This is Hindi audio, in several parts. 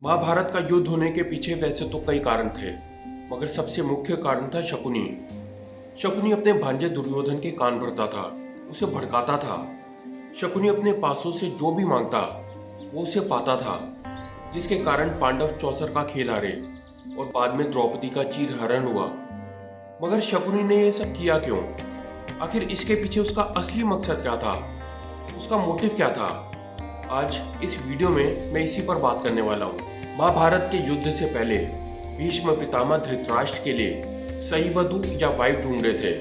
महाभारत का युद्ध होने के पीछे वैसे तो कई कारण थे, मगर सबसे मुख्य कारण था शकुनी। शकुनी अपने भांजे दुर्योधन के कान भरता था, उसे भड़काता था। शकुनी अपने पासों से जो भी मांगता वो उसे पाता था, जिसके कारण पांडव चौसर का खेल हारे और बाद में द्रौपदी का चीरहरण हुआ। मगर शकुनी ने यह सब किया क्यों? आखिर इसके पीछे उसका असली मकसद क्या था? उसका मोटिव क्या था? आज इस वीडियो में मैं इसी पर बात करने वाला हूँ। महाभारत के युद्ध से पहले भीष्म पितामह धृतराष्ट्र के लिए सही वधु या वाइफ ढूंढ रहे थे।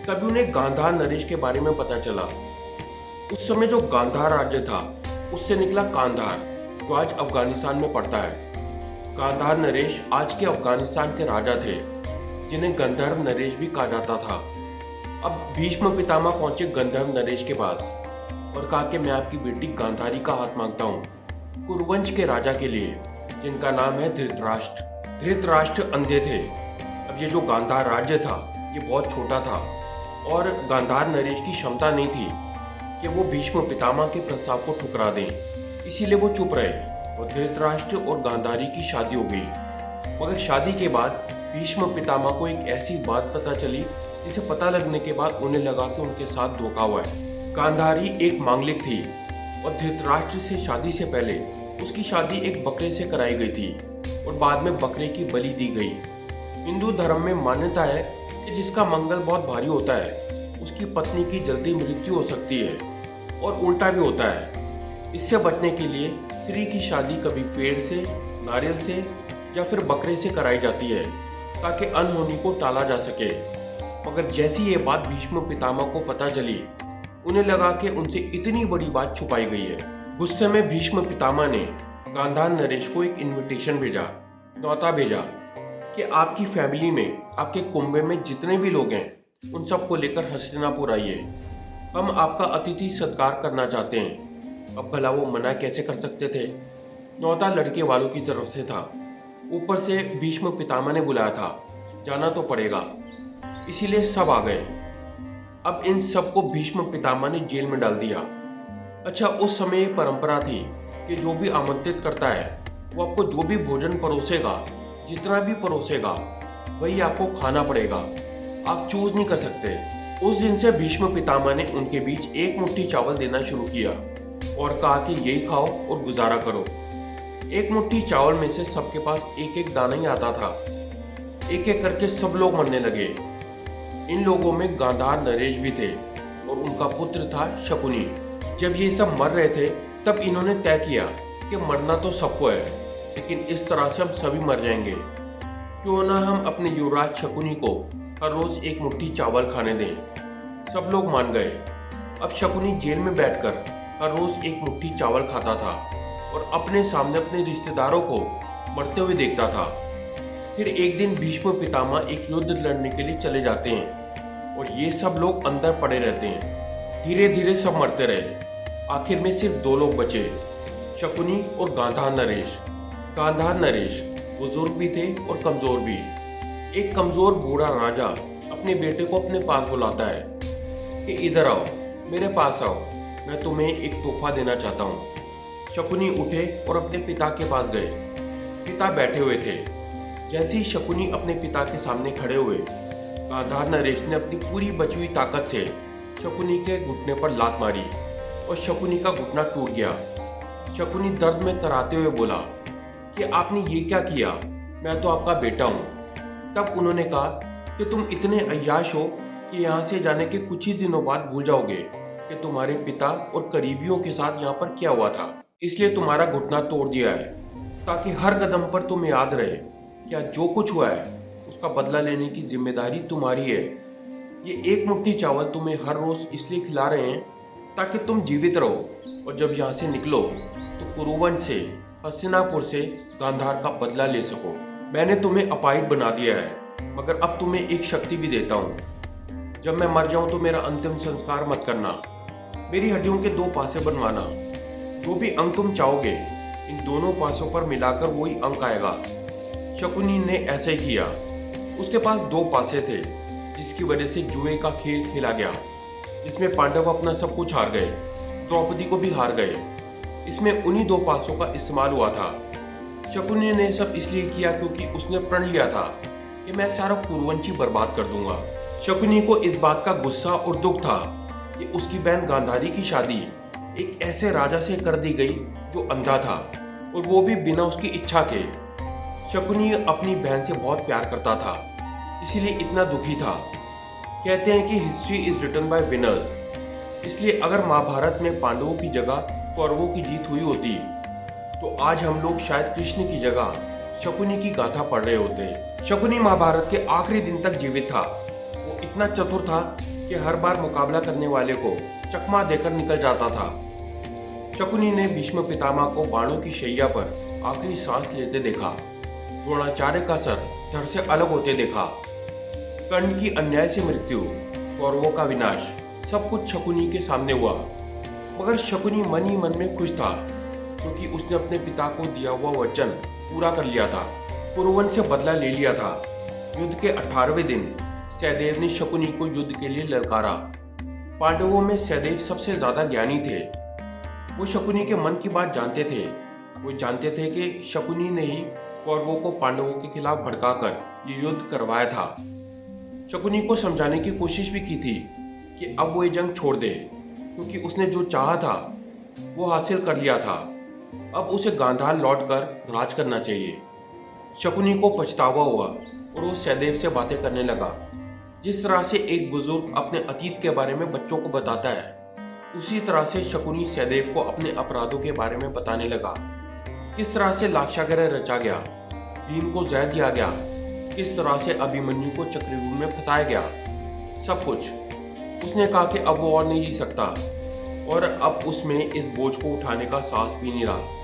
तभी उन्हें गांधार नरेश के बारे में पता चला। उस समय जो गांधार राज्य था उससे निकला कांधार, जो आज अफगानिस्तान में पड़ता है। गांधार नरेश आज के अफगानिस्तान के राजा थे, जिन्हें गंधर्व नरेश भी कहा जाता था। अब भीष्म पितामह पहुंचे गंधर्व नरेश के पास और कहा कि मैं आपकी बेटी गांधारी का हाथ मांगता हूँ कुरुवंश के राजा के लिए, जिनका नाम है धृतराष्ट्र। धृतराष्ट्र अंधे थे। अब ये जो गांधार राज्य था ये बहुत छोटा था और गांधार नरेश की क्षमता नहीं थी कि वो भीष्म पितामह के प्रस्ताव को ठुकरा दें। इसीलिए वो चुप रहे और धृतराष्ट्र और गांधारी की शादी हो गई। मगर शादी के बाद भीष्म पितामह को एक ऐसी बात पता चली जिसे पता लगने के बाद उन्हें लगा कि उनके साथ धोखा हुआ है। गांधारी एक मांगलिक थी और धृतराष्ट्र से शादी से पहले उसकी शादी एक बकरे से कराई गई थी और बाद में बकरे की बलि दी गई। हिंदू धर्म में मान्यता है कि जिसका मंगल बहुत भारी होता है उसकी पत्नी की जल्दी मृत्यु हो सकती है, और उल्टा भी होता है। इससे बचने के लिए स्त्री की शादी कभी पेड़ से, नारियल से या फिर बकरे से कराई जाती है ताकि अनहोनी को टाला जा सके। मगर जैसी ये बात भीष्म पितामह को पता चली, उन्हें लगा कि उनसे इतनी बड़ी बात छुपाई गई है। गुस्से में भीष्म पितामह ने गांधार नरेश को एक इनविटेशन भेजा, न्योता भेजा कि आपकी फैमिली में, आपके कुंबे में जितने भी लोग हैं उन सबको लेकर हस्तिनापुर आइए। हम आपका अतिथि सत्कार करना चाहते हैं। अब भला वो मना कैसे कर सकते थे? न्योता लड़के वालों की तरफ से था, ऊपर से भीष्म पितामह ने बुलाया था, जाना तो पड़ेगा। इसीलिए सब आ गए। अब इन सबको भीष्म पितामह ने जेल में डाल दिया। अच्छा, उस समय ये परंपरा थी कि जो भी आमंत्रित करता है वो आपको जो भी भोजन परोसेगा, जितना भी परोसेगा, वही आपको खाना पड़ेगा। आप चूज नहीं कर सकते। उस दिन से भीष्म पितामह ने उनके बीच एक मुट्ठी चावल देना शुरू किया और कहा कि यही खाओ और गुजारा करो। एक मुट्ठी चावल में से सबके पास एक एक दाना ही आता था। एक एक करके सब लोग मरने लगे। इन लोगों में गांधार नरेश भी थे और उनका पुत्र था शकुनी। जब ये सब मर रहे थे तब इन्होंने तय किया कि मरना तो सबको है, लेकिन इस तरह से हम सभी मर जाएंगे। क्यों ना हम अपने युवराज शकुनी को हर रोज एक मुट्ठी चावल खाने दें। सब लोग मान गए। अब शकुनी जेल में बैठकर हर रोज एक मुट्ठी चावल खाता था और अपने सामने अपने रिश्तेदारों को मरते हुए देखता था। फिर एक दिन भीष्म पितामह एक युद्ध लड़ने के लिए चले जाते हैं और ये सब लोग अंदर पड़े रहते हैं। धीरे धीरे सब मरते रहे। आखिर में सिर्फ दो लोग बचे, शकुनी और गांधार नरेश। गांधार नरेश बुजुर्ग भी थे और कमजोर भी। एक कमजोर बूढ़ा राजा अपने बेटे को अपने पास बुलाता है कि इधर आओ, मेरे पास आओ, मैं तुम्हें एक तोहफा देना चाहता हूँ। शकुनी उठे और अपने पिता के पास गए। पिता बैठे हुए थे। जैसे ही शकुनी अपने पिता के सामने खड़े हुए, गांधार नरेश ने अपनी पूरी बची हुई ताकत से शकुनी के घुटने पर लात मारी और शकुनी का घुटना टूट गया। शकुनी दर्द में कराते हुए बोला कि आपने ये क्या किया? मैं तो आपका बेटा हूँ। तब उन्होंने कहा कि तुम इतने अय्याश हो कि यहाँ से जाने के कुछ ही दिनों बाद भूल जाओगे कि तुम्हारे पिता और करीबियों के साथ यहाँ पर क्या हुआ था। इसलिए तुम्हारा घुटना तोड़ दिया है, ताकि हर कदम पर तुम्हें याद रहे क्या जो कुछ हुआ है उसका बदला लेने की जिम्मेदारी तुम्हारी है। ये एक मुट्ठी चावल तुम्हें हर रोज इसलिए खिला रहे हैं ताकि तुम जीवित रहो और जब यहाँ से निकलो तो कुरुवंश से, हस्तिनापुर से गांधार का बदला ले सको। मैंने तुम्हें अपाहिज बना दिया है, मगर अब तुम्हें एक शक्ति भी देता हूँ। जब मैं मर जाऊँ तो मेरा अंतिम संस्कार मत करना, मेरी हड्डियों के दो पासे बनवाना। जो भी अंग तुम चाहोगे इन दोनों पासों पर मिलाकर वही अंक आएगा। शकुनी ने ऐसा ही किया। उसके पास दो पासे थे, जिसकी वजह से जुए का खेल खेला गया। इसमें पांडव अपना सब कुछ हार गए, द्रौपदी को भी हार गए। इसमें उन्हीं दो पासों का इस्तेमाल हुआ था। शकुनी ने सब इसलिए किया क्योंकि उसने प्रण लिया था कि मैं सारा कुरुवंशी बर्बाद कर दूंगा। शकुनी को इस बात का गुस्सा और दुख था कि उसकी बहन गांधारी की शादी एक ऐसे राजा से कर दी गई जो अंधा था, और वो भी बिना उसकी इच्छा के। शकुनी अपनी बहन से बहुत प्यार करता था, इसीलिए इतना दुखी था। कहते हैं कि history is written by winners, इसलिए अगर महाभारत में पांडवों की जगह कौरवों की जीत हुई होती तो आज हम लोग शायद कृष्ण की जगह शकुनी की गाथा पढ़ रहे होते। शकुनी महाभारत के आखिरी दिन तक जीवित था। वो इतना चतुर था कि हर बार मुकाबला करने वाले को चकमा देकर निकल जाता था। शकुनी ने भीष्म पितामह को बाणों की शैया पर आखिरी सांस लेते देखा, द्रोणाचार्य का सर धड़ से अलग होते देखा, कर्ण की अन्याय से मृत्यु, कौरवों का विनाश, सब कुछ शकुनी के सामने हुआ। मगर शकुनी मन ही मन में खुश था क्योंकि उसने अपने पिता को दिया हुआ वचन पूरा कर लिया था, कुरुवन से बदला ले लिया था। युद्ध के 18वें दिन सहदेव ने शकुनी को युद्ध के लिए ललकारा। पांडवों में सहदेव सबसे ज्यादा ज्ञानी थे। वो शकुनी के मन की बात जानते थे। वो जानते थे कि शकुनी ने ही कौरवों को पांडवों के खिलाफ भड़काकर ये युद्ध करवाया था। शकुनी को समझाने की कोशिश भी की थी कि अब वो ये जंग छोड़ दे, क्योंकि उसने जो चाहा था वो हासिल कर लिया था। अब उसे गांधार लौटकर राज करना चाहिए। शकुनी को पछतावा हुआ और वो सहदेव से बातें करने लगा। जिस तरह से एक बुजुर्ग अपने अतीत के बारे में बच्चों को बताता है, उसी तरह से शकुनी सहदेव को अपने अपराधों के बारे में बताने लगा। किस तरह से लाक्षागृह रचा गया, भीम को जहर दिया गया, किस तरह से अभिमन्यु को चक्रव्यूह में फंसाया गया, सब कुछ। उसने कहा कि अब वो और नहीं जी सकता और अब उसमें इस बोझ को उठाने का साहस भी नहीं रहा।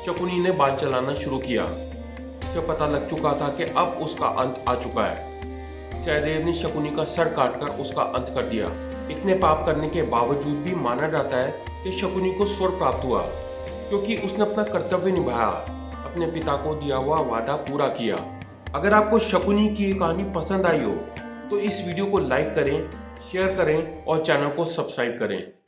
शकुनी ने बाल चलाना शुरू किया। उसे पता लग चुका था कि अब उसका अंत आ चुका है। सहदेव ने शकुनी का सर काटकर उसका अंत कर दिया। इतने पाप करने के बावजूद भी माना जाता है कि शकुनी को स्वर्ग प्राप्त हुआ, क्योंकि उसने अपना कर्तव्य निभाया, अपने पिता को दिया हुआ वादा पूरा किया। अगर आपको शकुनी की ये कहानी पसंद आई हो तो इस वीडियो को लाइक करें, शेयर करें और चैनल को सब्सक्राइब करें।